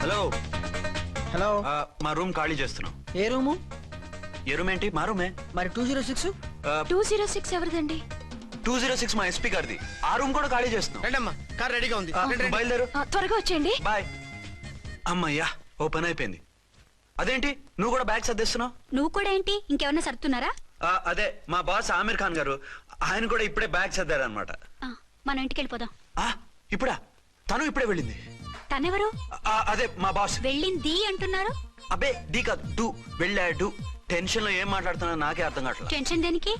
Hello hello మా room ఖాళీ చేస్తున్నాం. ఏ రూము? ఏ రూమ్ ఏంటి? మా రూమే. మరి 206? 206 ఎవరిదండి? 206 మా ఎస్పీ గారిది. ఆ రూమ్ కూడా ఖాళీ చేస్తున్నాం. రండమ్మా, కార్ రెడీగా ఉంది. బయలుదేరు. త్వరగా వచ్చేయండి. బాయ్. అమ్మయ్యా, ఓ పని అయిపోయింది. అదేంటి నువ్వు కూడా బ్యాగ్ సర్దేస్తున్నావు? నువ్వు కూడా ఏంటి, ఇంకెవరన్నా సర్దుతున్నారా? అదే మా బాస్ ఆమీర్ ఖాన్ గారు, ఆయన కూడా ఇప్పుడే బ్యాగ్ సర్దారనమాట. మనం ఇంటికి వెళ్ళిపోదాం. ఇప్పుడా? తను ఇప్పుడే వెళ్ళింది. తనెవరు? అదే మా బాస్. వెళ్ళింది అంటున్నారు. అబ్బే డీ కాదు, డూ. వెళ్ళాడు. టెన్షన్ లో ఏం మాట్లాడుతున్నా నాకే అర్థం కావట్లేదు. టెన్షన్ దేనికి?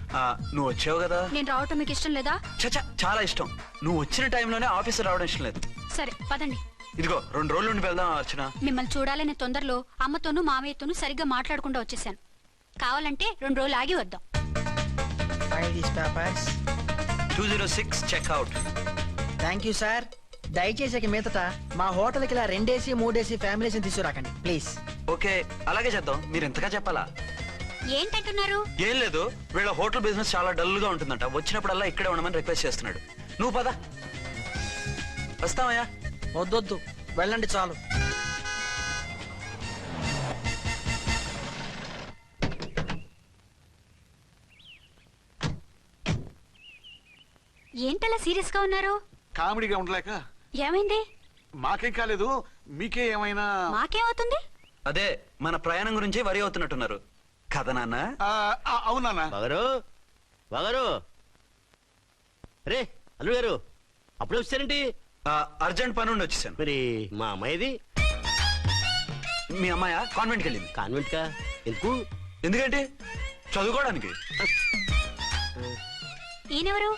నువ్వు వచ్చావు కదా. నేను రావటం మీకు ఇష్టం లేదా? చచ్చా, చాలా ఇష్టం. నువ్వు వచ్చిన టైంలోనే ఆఫీస్ రావడం ఇష్టం లేదు. సరే పదండి. ఇదిగో 2 రోజుల నుండి వెళ్దాం అర్చన. మిమ్మల్ని చూడాలనే తొందరలో అమ్మతోనూ మామయ్యతోనూ సరిగ్గా మాట్లాడకుండా వచ్చేసాను. కావాలంటే 2 రోజులు ఆగి వద్దాం. 206 చెక్అవుట్. Thank you sir. దయచేసి మీదట మా హోటల్కి ఇలా 2 AC 3 AC ఫ్యామిలీస్ తీసుకురాకండి ప్లీజ్. ఓకే, అలాగే చేద్దాం. మీరు ఎంతగా చెప్పాలా? ఏంటంటున్నారు? ఏం లేదు, వీళ్ళ హోటల్ బిజినెస్ చాలా డల్ గా ఉంటుందంట. వచ్చినప్పుడల్లా ఇక్కడే ఉండమని రిక్వెస్ట్ చేస్తున్నాడు. నువ్వు పద. వస్తావయ్యా? వద్దొద్దు, వెళ్ళండి చాలు. ఏంటలా సీరియస్ గా ఉన్నారు? కామెడీగా ఉండలేక. ఏమైంది? మాకేం కాలేదు, మీకే ఏమైనా? మాకేమవుతుంది? అదే మన ప్రయాణం గురించి వరి అవుతున్నట్టున్నారు కదా నాన్న? అవునా? బాగారు రే అల్లు గారు, అప్పుడే వచ్చారేంటి? అర్జెంట్ పని ఉండి వచ్చేసాను. మరి మా అమ్మాయిది? మీ అమ్మాయ కాన్వెంట్కి వెళ్ళింది. కాన్వెంట్ కా? ఎందుకు? ఎందుకంటే చదువుకోవడానికి. ఈయనెవరు?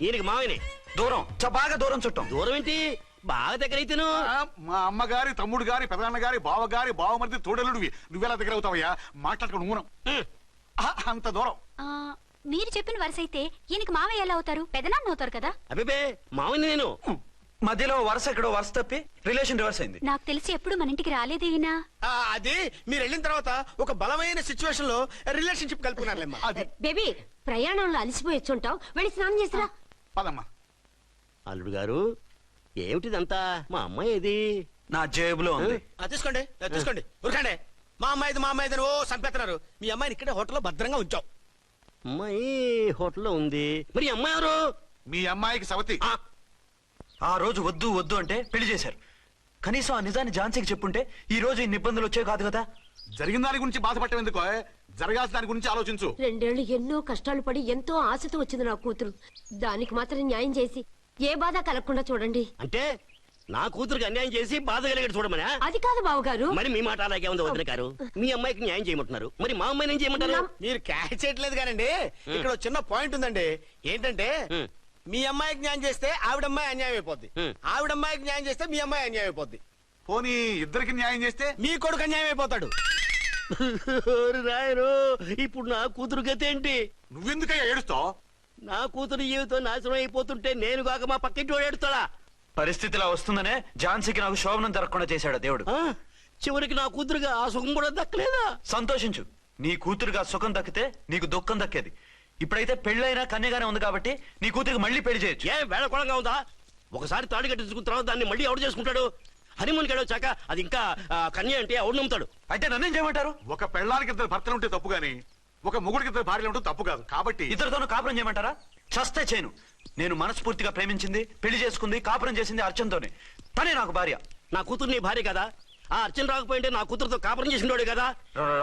ఈయనకి మామయ్యని. దూరం, బాగా దూరం చుట్టాం. దూరం ఏంటి, బాగా దగ్గర అయితేను. మా అమ్మగారి, తమ్ముడు గారి, పెదనాన్న గారి, బావగారి, బావమరిది, తోడలుడివి. నువ్వెలా దగ్గర అవుతావయ్యా? మాట్లాడుకుని ఊనం. అంత దూరం. మీరు చెప్పిన వరుస అయితే ఈయనకి మామయ్య ఎలా అవుతారు? పెదనాన్న అవుతారు కదా. అబ్బే మామయ్యని నేను. మధ్యలో వరుస ఎక్కడో వరుస తప్పి రిలేషన్ రివర్స్ అయింది. నాకు తెలిసి ఎప్పుడు మన ఇంటికి రాలేదు ఈయన. అది మీరు వెళ్ళిన తర్వాత ఒక బలమైన సిచ్యువేషన్ లో రిలేషన్షిప్ కలుపుకున్నారులేమ్మా. బేబీ, ప్రయాణంలో అలసిపోయి వచ్చుంటావు, వెళ్ళి స్నానం చేసిరా. పదమ్మా. అల్లుడు గారు, ఏమిటిదంతా? మా అమ్మాయి ఏది? నా జేబులో ఉంది. తీసుకోండి తీసుకోండి, ఉరకండి. మా అమ్మాయిది మా అమ్మాయిది ఓ సంపేస్తున్నారు. మీ అమ్మాయిని ఇక్కడే హోటల్లో భద్రంగా ఉంచావు. అమ్మాయి హోటల్లో ఉంది. మరి ఈ అమ్మాయి ఎవరు? మీ అమ్మాయికి సవతి. ఆ రోజు వద్దు వద్దు అంటే పెళ్లి చేశారు. కనీసం ఆ నిజాన్ని ఝాన్సీకి చెప్పుంటే ఈ రోజు ఇన్ని ఇబ్బందులు వచ్చే కాదు కదా. జరిగిన దాని గురించి బాధపడటం ఎందుకో, జరగాల్సిన దాని గురించి ఆలోచించు. 2 ఏళ్లు ఎన్నో కష్టాలు పడి ఎంతో ఆశతో వచ్చింది నా కూతురు. దానికి మాత్రం న్యాయం చేసి ఏ బాధ కలగకుండా చూడండి. అంటే నా కూతురికి అన్యాయం చేసి బాధ కలిగేది చూడమనా? అది కాదు బావగారు. మరి మీ మాట అలాగే ఉంది వదిన గారు. మీ అమ్మాయికి న్యాయం చేయమంటున్నారు, మరి మా అమ్మాయిని ఏం చేయమంటారు? మీరు క్యాచ్ చేయట్లేదు కానండి. ఇక్కడ చిన్న పాయింట్ ఉందండి. ఏంటంటే మీ అమ్మాయికి న్యాయం చేస్తే ఆవిడమ్మాయి అన్యాయం అయిపోద్ది, ఆవిడమ్మాయికి న్యాయం చేస్తే మీ అమ్మాయి అన్యాయం అయిపోద్ది. పోనీ ఇద్దరికి న్యాయం చేస్తే మీ కొడుకు అన్యాయం అయిపోతాడు. రాయరు, ఇప్పుడు నా కూతురు గతి ఏంటి? నువ్వెందుకయ్యా ఏడుస్తావు? నా కూతురు జీవితం నాశనం అయిపోతుంటే నేను కాక మా పక్కింటి వాడు ఏడుస్తాడా? పరిస్థితి ఇలా వస్తుందనే ఝాన్సీకి నాకు శోభనం జరగకుండా చేశాడు దేవుడు. చివరికి నా కూతురుగా ఆ సుఖం కూడా దక్కలేదా? సంతోషించు, నీ కూతురుగా సుఖం దక్కితే నీకు దుఃఖం దక్కేది. ఇప్పుడైతే పెళ్ళైనా కన్యగానే ఉంది కాబట్టి నీ కూతురికి మళ్ళీ పెళ్లి చేయొచ్చు. ఏ వేళకోళంగా ఉందా? ఒకసారి తాడి కట్టించుకున్న తర్వాత దాన్ని మళ్ళీ ఎవడు చేసుకుంటాడు? హనీమూన్కి వచ్చాక అది ఇంకా కన్య అంటే ఎవడు నమ్ముతాడు? అయితే నన్నేం చేయమంటారు? ఒక పెళ్ళానికి 2 భర్తలు ఉంటే తప్పు గాని ఒక మొగుడికి 2 భార్యలు ఉంటే తప్పు కాదు. కాబట్టి ఇద్దరితోనూ కాపురం చేయమంటారా? చస్తే చేయను. నేను మనస్ఫూర్తిగా ప్రేమించింది, పెళ్లి చేసుకుంది, కాపురం చేసింది అర్చనతోనే. తనే నాకు భార్య. నా కూతురు నీ భార్య కదా? ఆ అర్చన రాకపోయింటే నా కూతురుతో కాపురం చేసినోడే కదా?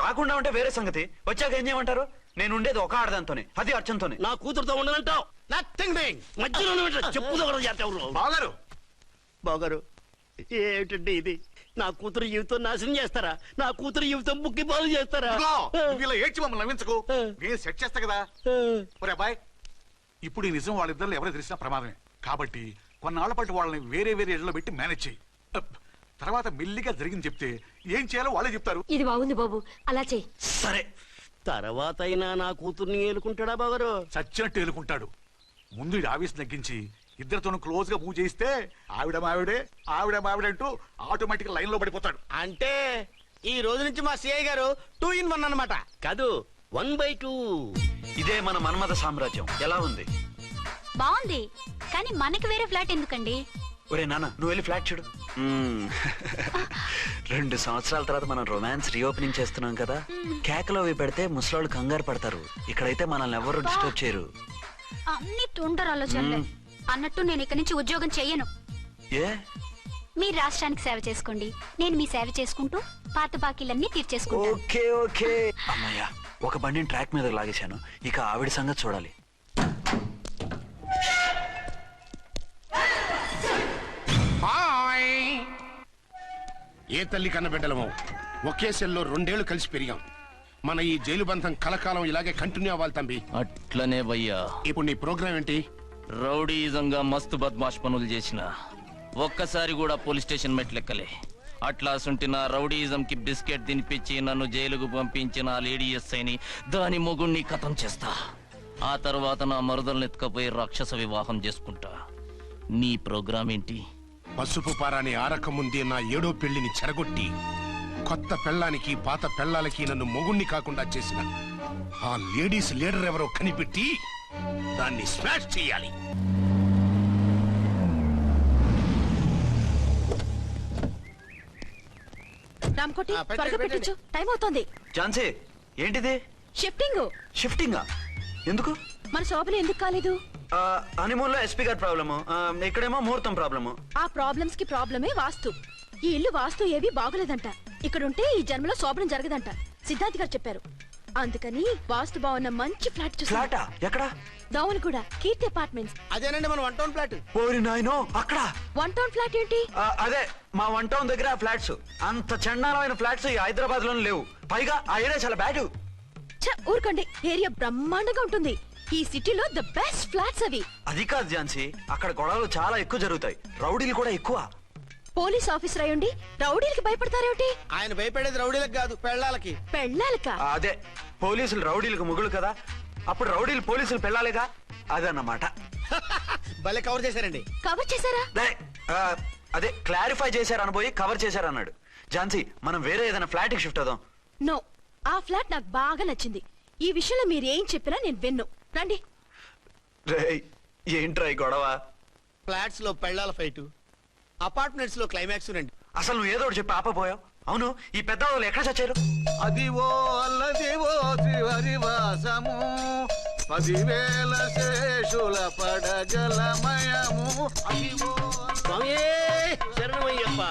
రాకుండా ఉంటే వేరే సంగతి. వచ్చాక ఏం చేయమంటారు? నేను ఉండేది ఒక ఆడదాంతోనే, అది అర్చనతోనే. నా కూతురుతో ఉండనంటావు? Nothing doing. మధ్యలో చెప్పుదో కూడా చేస్తావు. బాగారు బాగారు, ఏమిటండి ఇది? నా కూతురు జీవితం నాశనం చేస్తారా? నా కూతురు జీవితం ముక్కి పాలు చేస్తారా? ఇలా ఏడ్చి మమ్మల్ని నవ్వించకు, నేను సెట్ చేస్తా కదా. ఒరే అబ్బాయి, ఇప్పుడు ఈ నిజం వాళ్ళిద్దరు ఎవరో తెలిసినా ప్రమాదమే. కాబట్టి కొన్నాళ్ల పాటు వాళ్ళని వేరే వేరే ఇళ్లలో పెట్టి మేనేజ్ చేయి. తర్వాత మెల్లిగా జరిగింది చెప్తే ఏం చేయాలో వాళ్ళే చెప్తారు. ఇది బాగుంది బాబు, అలా చెయ్యి. సరే, తర్వాత అయినా నా కూతుర్ని ఏలుకుంటాడా బాగారు? చచ్చినట్టు ఏలుకుంటాడు. ముందు ఈ ఆవేశం తగ్గించి ఇద్దరితోనూ క్లోజ్ గా పూజ చేయిస్తే ఆవిడ మావిడంటూ ఆటోమేటిక్ లైన్ లో పడిపోతాడు. అంటే ఈ రోజు నుంచి మా సిఐ గారు 2 in 1 అన్నమాట కాదు, 1/2. ఇదే మన మన్మథ సామ్రాజ్యం. ఎలా ఉంది? బాగుంది, కానీ మనకి వేరే ఫ్లాట్ ఎందుకండి? ఒరే నాన్న నువ్వు వెళ్ళి ఫ్లాట్ చూడు 2 సంవత్సరాల తర్వాత మనం రొమాన్స్ రీఓపెనింగ్ చేస్తున్నాం కదా, కేకలో అవి పెడితే ముసలాళ్ళు కంగారు పడతారు. ఇక్కడైతే మనల్ని ఎవరు డిస్టర్బ్ చేయరు. అన్ని తుండరు ఆలోచనలే. అన్నట్టు నేను ఇక్కడి నుంచి ఉద్యోగం చెయ్యను. ఏ మీరు రాష్ట్రానికి సేవ చేసుకోండి, నేను మీ సేవ చేసుకుంటూ పాత బాకీలన్నీ తీర్చేసుకుంటాను. Okay okay. అమ్మయ్యా, ఒక బండిని ట్రాక్ మీద లాగేశాను. ఇక ఆవిడ సంగతి చూడాలి. ఏ తల్లి కన్న బిడ్డలమో ఒకే సెల్లో 2 ఏళ్లు కలిసి పెరిగాం. మన ఈ జైలు బంధం కలకాలం ఇలాగే కంటిన్యూ అవ్వాలి తంబి. అట్లనే భయ్యా. ఇప్పుడు నీ ప్రోగ్రామ్ ఏంటి? రౌడీజంగా మస్తు బద్మాష్ పనులు చేసిన ఒక్కసారి కూడా పోలీస్ స్టేషన్ మెట్లెక్కలే. అట్లా సుంటి నా రౌడీజం కి బిస్కెట్ తినిపించి నన్ను జైలుకు పంపించిన ఆ లేడీ ఎస్ఐని దాని మొగుణ్ణి ఖతం చేస్తా. ఆ తర్వాత నా మరుదల్ని ఎత్తుకపోయి రాక్షస వివాహం చేసుకుంటా. నీ ప్రోగ్రామ్ ఏంటి? పసుపు పారాని ఆరక ముందే నా 7వ పెళ్లిని చెరగొట్టి కొత్త పెళ్ళానికి పాత పెళ్ళాలకి నన్ను మొగుణ్ణి కాకుండా చేసిన ఆ లేడీస్ లీడర్ ఎవరో కనిపెట్టి దాన్ని స్మాష్ చేయాలి. రామ్కోటి ఆ, పెట్టండి, త్వరగా పెట్టండి. పెట్టించు, టైం అవుతోంది. ఝాన్సీ ఏంటిది? షిఫ్టింగ్. షిఫ్టింగా? ఎందుకు? మన శోభన ఎందుకు కాలేదు? హనీమూన్ లో ఎస్పీ గారి ప్రాబ్లము, ఇక్కడేమో ముహూర్తం ప్రాబ్లము. ఆ ప్రాబ్లమ్స్ కి ప్రాబ్లమే వాస్తు. ఈ ఇల్లు వాస్తు ఏవి బాగోలేదంట. ఇక్కడుంటే ఈ జన్మలో శోభనం జరగదంట సిద్ధార్థ్ గారు చెప్పారు. అందుకని వాస్తు బాగున్న మంచి ఫ్లాట్ చూసా. ఫ్లాటా? ఎక్కడా? దౌన్ కూడా కీర్తి అపార్ట్మెంట్స్. అదేనండి మన 1 టౌన్ ఫ్లాట్. ఓరి నాయనో, అక్కడ 1 టౌన్ ఫ్లాట్ ఏంటి? అదే మా 1 టౌన్ దగ్గర ఫ్లాట్స్. అంత చండాలమైన ఫ్లాట్స్ ఈ హైదరాబాద్ లోనే లేవు. పైగా ఆ ఏరియా చాలా బ్యాడ్. ఊరుకోండి, ఏరియా బ్రహ్మాండంగా ఉంటుంది. ఈ సిటీలో ద బెస్ట్ ఫ్లాట్స్ అవి. అది కాదు ఝాన్సీ, అక్కడ గొడవలు చాలా ఎక్కువ జరుగుతాయి, రౌడీలు కూడా ఎక్కువ. పోలీస్ ఆఫీసర్ అయ్యుండి రౌడీలకి భయపడతారేమిటి? ఆయన భయపడేది రౌడీలకు కాదు, పెళ్ళాలకి. పెళ్ళాలక? అదే, పోలీసులు రౌడీలకు ముగులు కదా, అప్పుడు రౌడీలు పోలీసులు పెళ్ళాలిగా, అదన్నమాట. భలే కవర్ చేశారండి. కవర్ చేశారా? అదే క్లారిఫై చేశారనబోయి కవర్ చేశారన్నాడు. ఝాన్సీ, మనం వేరే ఏదైనా ఫ్లాట్ కి షిఫ్ట్ అవుదాం. నో, ఆ ఫ్లాట్ నాకు బాగా నచ్చింది. ఈ విషయంలో మీరు ఏం చెప్పినా నేను విన్ను. రండి. రేయ్, ఏంట్రా ఈ గొడవ? ఫ్లాట్స్ లో పెళ్ళాల ఫైట్, అపార్ట్మెంట్స్ లో క్లైమాక్స్ రండి. అసలు నువ్వు ఏదో ఒకటి చెప్పి ఆపపోయావు. అవును, ఈ పెద్ద వాళ్ళు ఎక్కడ చచ్చారు? అదివో అల్లదివో త్రివరివాసము 10,000 శేషుల పడగలమయము. అదివో స్వామి శరణమయ్యప్ప,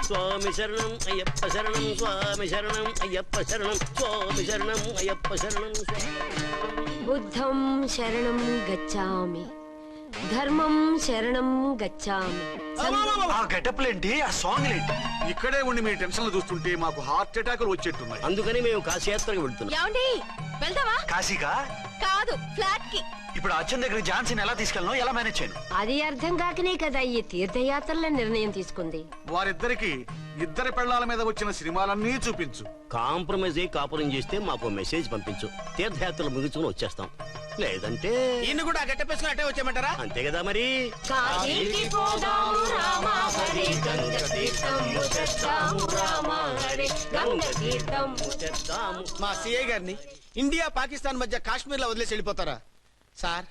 స్వామి శరణం అయ్యప్ప శరణం, స్వామి శరణం అయ్యప్ప శరణం, స్వామి శరణం అయ్యప్ప శరణం. బుద్ధం శరణం గచ్చామి, ధర్మం శరణం గచ్చామి. ఆ గెటప్లేంటి, ఆ సాంగ్ ఏంటి? ఇక్కడే ఉండి మీ టెన్షన్లు చూస్తుంటే మాకు హార్ట్ అటాకులు వచ్చేట్టున్నాయి. అందుకని మేము కాశీయాత్రకు వెళ్తున్నాం. ఏమండి, వెళ్దామా? కాశీగా? కాదు, ఫ్లాట్ కి. ఇప్పుడు అచ్చన్ దగ్గర ఝాన్సీని ఎలా తీసుకెళ్ళను, ఎలా మేనేజ్ చేయను? అది అర్థం కాకనే కదా ఈ తీర్థయాత్రల నిర్ణయం తీసుకుంది. వారిద్దరికి ఇద్దరి పెళ్ళాల మీద వచ్చిన సినిమాలన్నీ చూపించు. కాంప్రమైజ్ అయ్యి కాపురం చేస్తే మాకు మెసేజ్ పంపించు, తీర్థయాత్రలు ముగించుకుని వచ్చేస్తాం. లేదంటే ఇన్ని కూడా గట్టపేసుకుని అట్టే వచ్చేయమంటారా? అంతే కదా మరి. కాశీకి పోదాము రామా హరి, గంగ తీర్థము తెద్దాము రామా హరి, గంగ తీర్థము తెద్దాము. మా సిఐ గారిని ఇండియా పాకిస్తాన్ మధ్య కాశ్మీర్ లో వదిలేసి వెళ్ళిపోతారా సార్?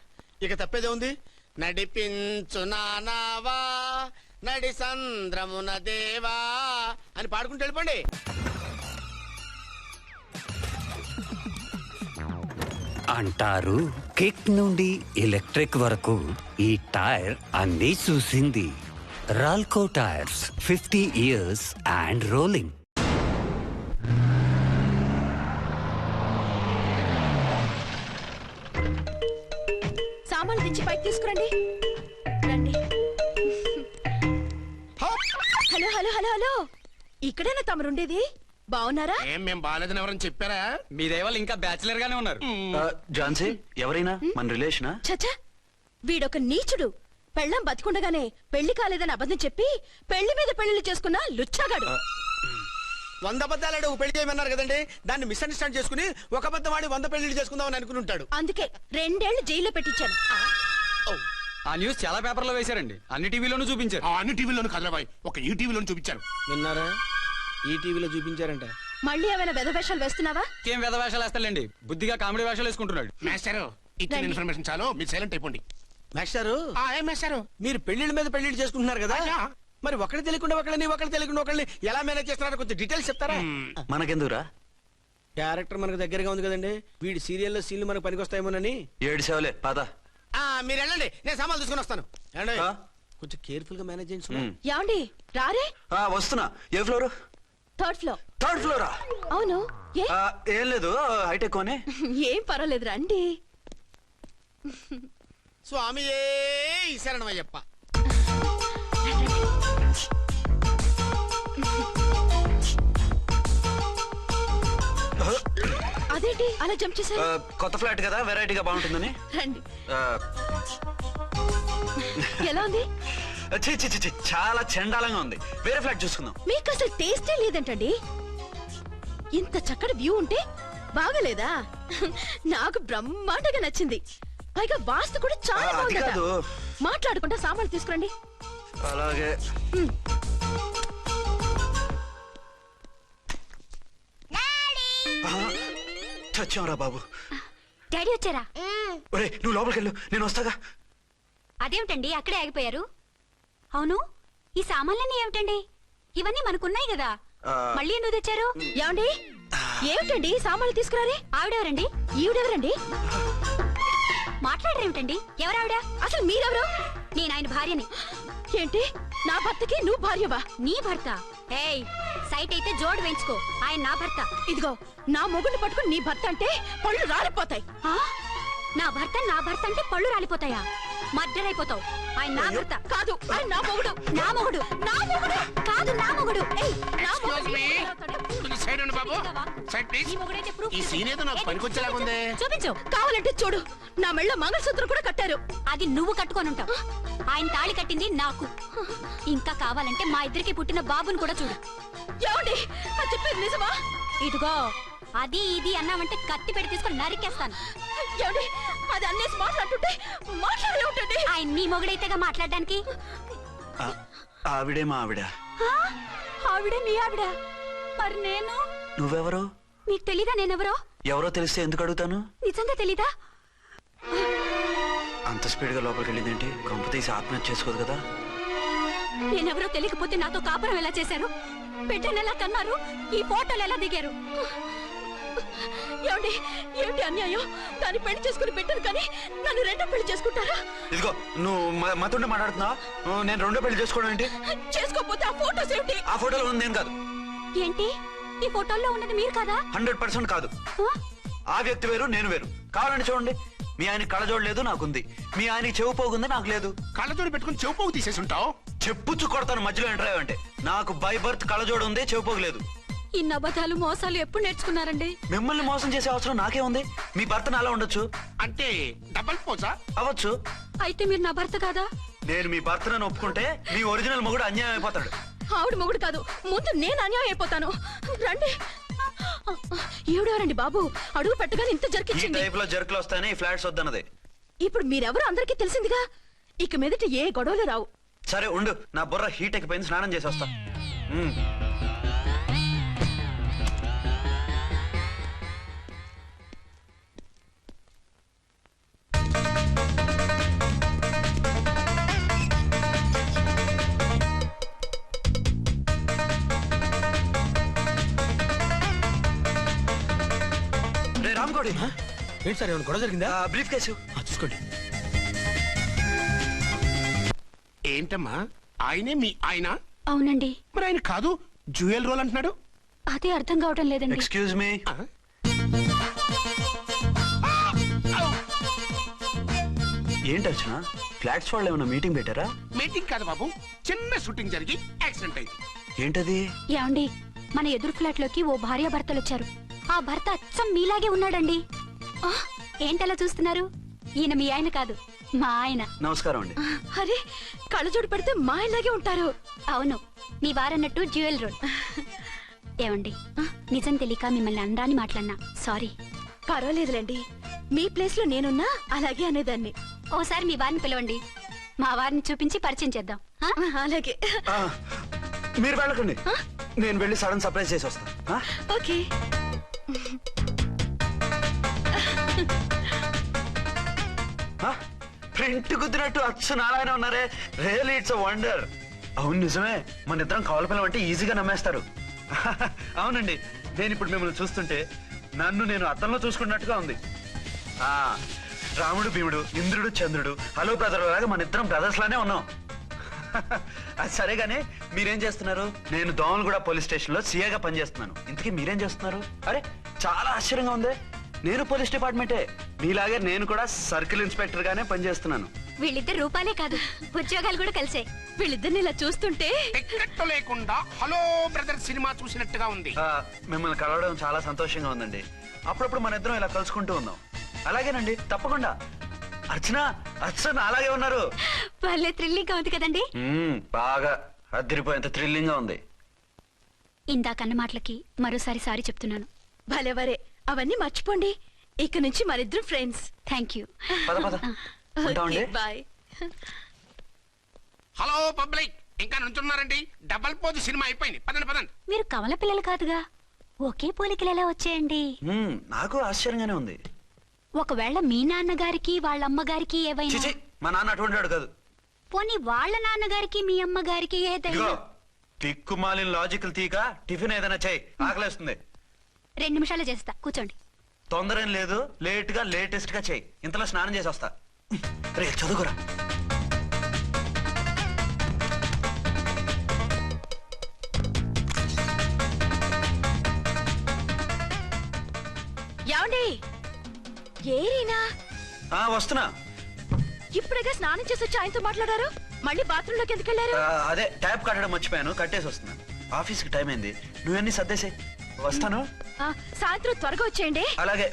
ఇక తప్పేదే ఉంది. నడిపించు నానావా నడి సంద్రమున దేవా అని పాడుకుంటూ వెళ్ళిపోండి. అంటారు కిక్ నుండి ఎలక్ట్రిక్ వరకు ఈ టైర్ అన్నీ చూసింది. Ralco tyres 50 years and rolling. సామాన్లు దించి పైకి తీసుకురండి. రండి. హలో హలో హలో హలో, ఇక్కడేనా తమరుండేది? బాగున్నారా? ఏం మేం బాలేదని ఎవరని చెప్పారా? మీ దేవాళ్ళు ఇంకా బ్యాచిలర్ గానే ఉన్నారు. ఝాన్సీ, ఎవరైనా మన రిలేషనా? చచ్చా, వీడొక నీచుడు. పెళ్ళం బతికుండగానే పెళ్లి కాలేదని అబద్ధం చెప్పి పెళ్లి మీద పెళ్లిళ్ళు చేసుకున్న లుచ్చాగాడు. 100 అబద్ధాలు పెళ్లి చేయమన్నారు కదండి, దాన్ని మిస్అండర్స్టాండ్ చేసుకుని ఒక అబద్ధం వాడి 100 పెళ్లిళ్ళు చేసుకుందామని అనుకుని ఉంటాడు. అందుకే 2 ఏళ్లు జైల్లో పెట్టించాను. ఆ న్యూస్ చాలా పేపర్లో వేశారండి, అన్ని టీవీలోనూ చూపించారు. ఆ అన్ని టీవీలోను కదలబాయ్, ఒక ఈ టీవీలోను చూపించారు. విన్నారా? ఈ టీవీలో చూపించారంట. మళ్ళీ ఏమైనా వెధవేషాలు వేస్తున్నావా? ఏం వేద వేషాలు వేస్తాడండి, బుద్ధిగా కామెడీ వేషాలు వేసుకుంటున్నాడు. మాస్టర్ ఇచ్చిన రండి. ఇన్ఫర్మేషన్ చాలు, మీరు సైలెంట్ అయిపోండి. మాస్టారు ఏం మేస్టారు మీరు పెళ్లిళ్ళ మీద పెళ్లిళ్ళు చేసుకుంటున్నారు కదా మరి ఒకళ్ళు తెలియకుండా ఒకళ్ళు తెలియకుండా ఒకళ్ళని ఎలా మేనేజ్ చేస్తున్నారో కొంచెం డీటెయిల్స్ చెప్తారా మనకెందుకురా? క్యారెక్టర్ మనకు దగ్గరగా ఉంది కదండి వీడి సీరియల్లో సీన్లు మనకు పనికొస్తాయేమోనని. 7 సేవలే పద. మీరు వెళ్ళండి, నేను సామాన్లు తీసుకొని వస్తాను. ఏమండి? ఆ? కొంచెం కేర్ఫుల్ గా మేనేజ్ చేయండి సుమా. ఏమండి రారే వస్తున్నా. ఏ ఫ్లోర్? 3rd floor. 3rd ఫ్లోరా? అవును ఏ ఏం లేదు, హైటెక్ అని. ఏం పర్వాలేదు రండి. స్వామియే శరణమయ్యప్ప. అదేంటి అలా జంప్ చేశారు? కొత్త ఫ్లాట్ కదా, వెరైటీగా బాగుంటుందని. రండి. ఆ, ఎలా ఉంది? ఛీ, ఛీ, ఛీ, ఛీ, చాలా చండాలంగా ఉంది. వేరే ఫ్లాట్ చూసుకుందాం. మీకు అసలు టేస్టే లేదంటండి. ఇంత చక్కటి వ్యూ ఉంటే బాగలేదా? నాకు బ్రహ్మాండంగా నచ్చింది. పైగా వాస్తు కూడా చాలా అది బాగుందట. కాదు. మాట్లాడుకుంటా సామాన్లు తీసుకురండి. అలాగే. చచ్చాంరా బాబు. డాడీ వచ్చారా? ఒరే నువ్వు లోపలికి వెళ్ళు, నేను వస్తాగా. అదేమిటండి అక్కడే ఆగిపోయారు? అవును, ఈ సామాన్లన్నీ ఏమిటండి? ఇవన్నీ మనకున్నాయి కదా, మళ్ళీ ఎందుకు తెచ్చారు? ఏమండి ఏమిటండి సామాన్లు తీసుకురారే? ఆవిడెవరండి? ఈవిడెవరండి? మాట్లాడరేమిటండి? ఎవరావిడ? అసలు మీరెవరు? నేను ఆయన భార్యని. ఏంటి నా భర్తకి నువ్వు భార్యవా? నీ భర్త? ఏయ్, సైట్ అయితే జోడు వేయించుకో. ఆయన నా భర్త. ఇదిగో నా మొగుడిని పట్టుకుని నీ భర్త అంటే పళ్ళు రాలిపోతాయి. ఆ? నా భర్త అంటే పళ్ళు రాలిపోతాయా? మర్డర్ అయిపోతావు. ఆయన నా భర్త కాదు, ఆయన నా మొగుడు. నా మొగుడు. నా మొగుడు కాదు, నా మొగుడు. ఏయ్, నా మొగుడు. సైడ్ ఉండు బాబు. Side please. ఈ మొగుడైతే proof ఈ సీన్ ఏదో నాకు పనికొచ్చేలాగుందే. చూపించు. కావాలంటే చూడు, నా మెళ్ళ మంగళసూత్రం కూడా కట్టారు. అది నువ్వు కట్టుకొని ఉంటావు. ఆయన తాళి కట్టింది నాకు. ఇంకా కావాలంటే మా ఇద్దరికి పుట్టిన బాబుని కూడా చూడు. ఏమండి అది చెప్పేది నిజమా? ఇదిగో అది ఇది అన్నావంటే కత్తి పెట్టి తీసుకొని నరికేస్తాను. ఏమండి అది అన్నేసి మాట్లాడుతుంటే మాట్లాడే ఉంటుంది. ఆయన నీ మొగుడైతేగా మాట్లాడడానికి. ఆవిడే మా ఆవిడ. ఆ? ఆవిడే మీ ఆవిడ? మరి నేను? నువ్వెవరు? నీకు తెలీదా నేనెవరో? ఎవరో తెలిస్తే ఎందుకు అడుగుతాను? నిజంగా తెలీదా? అంత స్పీడ్ గా లోపలికి వెళ్ళిందేంటి? కొంప తీసి ఆత్మహత్య చేసుకోదు కదా. నేనెవరో తెలియకపోతే నాతో కాపురం ఎలా చేశారు? బిడ్డను ఎలా కన్నారు? ఈ ఫోటోలు ఎలా దిగారు? ఏమండి ఏమిటి అన్యాయం? దాన్ని పెళ్లి చేసుకుని పెట్టారు కానీ నన్ను రెండో పెళ్లి చేసుకుంటారా? ఇదిగో నువ్వు మతుండే మాట్లాడుతున్నావా? నేను రెండో పెళ్లి చేసుకోవడం ఏంటి? చేసుకోకపోతే ఆ ఫోటోస్ ఏమిటి? ఆ ఫోటోలో ఉంది నేను కాదు. ఏంటి ఈ ఫోటోల్లో ఉన్నది మీరు కాదా? 100% కాదు. ఆ? ఆ వ్యక్తి వేరు, నేను వేరు. కావాలని చూడండి. మీ ఆయనకి కళ్ళజోడు లేదు, నాకుంది. మీ ఆయనకి చెవు పోగుంది, నాకు లేదు. కళ్ళజోడు పెట్టుకుని చెవు పోగు తీసేసి ఉంటావు. చెప్పుచ్చు కొడతాను మధ్యలో ఎంటర్ అంటే. నాకు బై బర్త్ కళ్ళజోడు ఉంది, చెవు పోగు లేదు. ఇన్ని అబద్ధాలు మోసాలు ఎప్పుడు నేర్చుకున్నారండి? మిమ్మల్ని మోసం చేసే అవసరం నాకే ఉంది. మీ భర్తను అలా ఉండొచ్చు. అంటే డబల్ పోజా? అవ్వచ్చు. అయితే మీరు నా భర్త కాదా? నేను మీ భర్తను ఒప్పుకుంటే మీ ఒరిజినల్ మొగుడు అన్యాయం అయిపోతాడు. ఆవిడ మొగుడు కాదు, ముందు నేను అన్యాయం అయిపోతాను. రండి. ఈవిడెవరండి బాబు? అడుగు పెట్టగానే ఇంత ఈ జరికిచ్చింది. టైప్ లో జర్కులు వస్తాయని ఈ ఫ్లాట్స్ వద్దన్నది. ఇప్పుడు మీరెవరో అందరికీ తెలిసిందిగా, ఇక మీదట ఏ గొడవలు రావు. సరే ఉండు, నా బుర్ర హీట్ ఎక్కిపోయింది, స్నానం చేసి వస్తా. రే రామ్కోడి, ఏంటి సార్ ఏమైనా గొడవ జరిగిందా? బ్రీఫ్ కేసు చూసుకోండి. ఏంటమ్మా ఆయనే మీ ఆయన? అవునండి. మరి ఆయన కాదు జ్యువెల్ రోల్ అంటున్నాడు. అదే అర్థం కావటం లేదండి. Excuse me. ఏంటి వచ్చిన ఫ్లాట్స్ వాళ్ళు ఏమైనా మీటింగ్ పెట్టారా? మీటింగ్ కాదు బాబు, చిన్న షూటింగ్ జరిగి యాక్సిడెంట్ అయింది. ఏంటది? ఏమండి మన ఎదురు ఫ్లాట్ లోకి ఓ భార్య భర్తలు వచ్చారు. ఆ భర్త అచ్చం మీలాగే ఉన్నాడండి. ఆ, ఏంటలా చూస్తున్నారు? ఈయన మీ ఆయన కాదు, మా ఆయన. నమస్కారం అండి. అరే కళ్ళజోడు పెడితే మా ఇలాగే ఉంటారు. అవును, మీ వారన్నట్టు జ్యువెల్ రోడ్. ఏమండి నిజం తెలియక మిమ్మల్ని అందాన్ని మాట్లాడినా సారీ. పర్వాలేదులేండి, మీ ప్లేస్ లో నేనున్నా అలాగే అనేదాన్ని. ఓసారి మీ వారిని పిలవండి, మా వారిని చూపించి పరిచయం చేద్దాం. ఆ? అలాగే. మీరు వెళ్ళకండి, నేను వెళ్ళి సడన్ సర్ప్రైజ్ చేసి వస్తాను. ఓకే. ప్రే సెంటు కుదిరినట్టు అచ్చు నారాయణ ఉన్నారే. Really it's a wonder. అవును నిజమే, మన ఇద్దరం కవల పిల్లం అంటే ఈజీగా నమ్మేస్తారు. అవునండి, నేను ఇప్పుడు మిమ్మల్ని చూస్తుంటే నన్ను నేను అద్దంలో చూసుకున్నట్టుగా ఉంది. ఆ రాముడు భీముడు, ఇంద్రుడు చంద్రుడు, హలో బ్రదర్ లాగా మన ఇద్దరం బ్రదర్స్ లానే ఉన్నాం. అది సరేగానే మీరేం చేస్తున్నారు? నేను దోమలగూడ పోలీస్ స్టేషన్ లో సీఏగా పనిచేస్తున్నాను. ఇంతకీ మీరేం చేస్తున్నారు? అరే చాలా ఆశ్చర్యంగా ఉంది. నేను పోలీస్ డిపార్ట్మెంటే, మీలాగే నేను కూడా సర్కిల్ ఇన్స్పెక్టర్ గానే పనిచేస్తున్నాను. వీళ్ళిద్దరు రూపాలే కాదు, ఉద్యోగాలు కూడా కలిసే. వీళ్ళిద్దరిని ఇలా చూస్తుంటే టికెట్ లేకుండా హలో బ్రదర్ సినిమా చూసినట్టుగా ఉంది. మిమ్మల్ని కలవడం చాలా సంతోషంగా ఉందండి. అప్పుడప్పుడు మన ఇద్దరం ఇలా కలుసుకుంటూ ఉందాం. అలాగేనండి, తప్పకుండా. అర్చన, అర్చన అలాగే ఉన్నారు. వాళ్ళే థ్రిల్లింగ్ గా ఉంది కదండి. బాగా అదిరిపోయేంత థ్రిల్లింగ్ గా ఉంది. ఇందాకన్న మాటలకి మరోసారి సారీ చెప్తున్నాను. భలేవరే, అవన్నీ మర్చిపోండి. ఇక నుంచి మరిద్దరం ఫ్రెండ్స్. Thank you. పద పద ఉంటామండి. బాయ్. హలో పబ్లిక్, ఇంకా నుంచున్నారండి? డబల్ పోజ్ సినిమా అయిపోయింది. పదండి పదండి. మీరు కమల పిల్లలు కాదుగా, ఒకే పోలికలు ఎలా వచ్చాయండి? నాకు ఆశ్చర్యంగానే ఉంది. ఒకవేళ మీ నాన్నగారికి వాళ్ళ అమ్మగారికి ఏవైనా, చిచి, మా నాన్న అటువంటి వాడు కాదు. పోనీ వాళ్ళ నాన్నగారికి మీ అమ్మగారికి ఏదైనా. ఇదిగో తిక్కుమాలిన లాజికల్ తీక టిఫిన్ ఏదైనా చేయి, ఆకలేస్తుంది. 2 నిమిషాలు చేస్తా, కూర్చోండి. తొందర ఏం లేదు, లేట్ గా లేటెస్ట్ గా చేయి. ఇంతలో స్నానం చేసి వస్తా. రే చదువుకురా. ఏమండి? ఏరీనా? వస్తున్నా. ఇప్పుడేగా స్నానం చేసి వచ్చి ఆయనతో మాట్లాడారు, మళ్ళీ బాత్రూమ్ లోకి ఎందుకు వెళ్ళారు? అదే ట్యాప్ కట్టడం మర్చిపోయాను, కట్టేసి వస్తున్నాను. ఆఫీస్ కి టైం అయింది, నువ్వన్నీ సర్దేసే. వస్తాను. సాయంత్రం త్వరగా వచ్చేయండి. అలాగే.